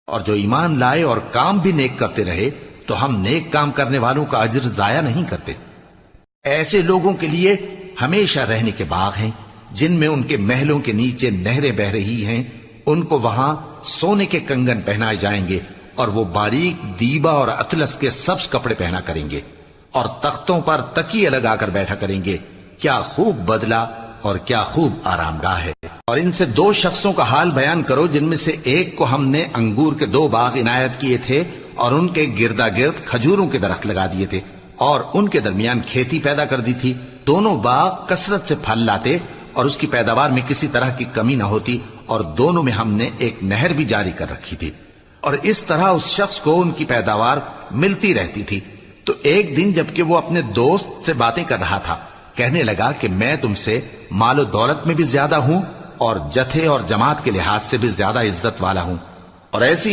اور جو ایمان لائے اور کام بھی نیک کرتے رہے تو ہم نیک کام کرنے والوں کا اجر ضائع نہیں کرتے۔ ایسے لوگوں کے لیے ہمیشہ رہنے کے باغ ہیں جن میں ان کے محلوں کے نیچے نہریں بہ رہی ہیں، ان کو وہاں سونے کے کنگن پہنائے جائیں گے اور وہ باریک دیبا اور اطلس کے سبز کپڑے پہنا کریں گے اور تختوں پر تکیے لگا کر بیٹھا کریں گے۔ کیا خوب بدلہ اور کیا خوب آرام گاہ ہے۔ اور ان سے دو شخصوں کا حال بیان کرو جن میں سے ایک کو ہم نے انگور کے 2 باغ عنایت کیے تھے اور ان کے گردا گرد کھجوروں کے درخت لگا دیے تھے اور ان کے درمیان کھیتی پیدا کر دی تھی۔ دونوں باغ کثرت سے پھل لاتے اور اس کی پیداوار میں کسی طرح کی کمی نہ ہوتی، اور دونوں میں ہم نے ایک نہر بھی جاری کر رکھی تھی، اور اس طرح اس شخص کو ان کی پیداوار ملتی رہتی تھی۔ تو ایک دن جبکہ وہ اپنے دوست سے باتیں کر رہا تھا، کہنے لگا کہ میں تم سے مال و دولت میں بھی زیادہ ہوں اور جتھے اور جماعت کے لحاظ سے بھی زیادہ عزت والا ہوں، اور ایسی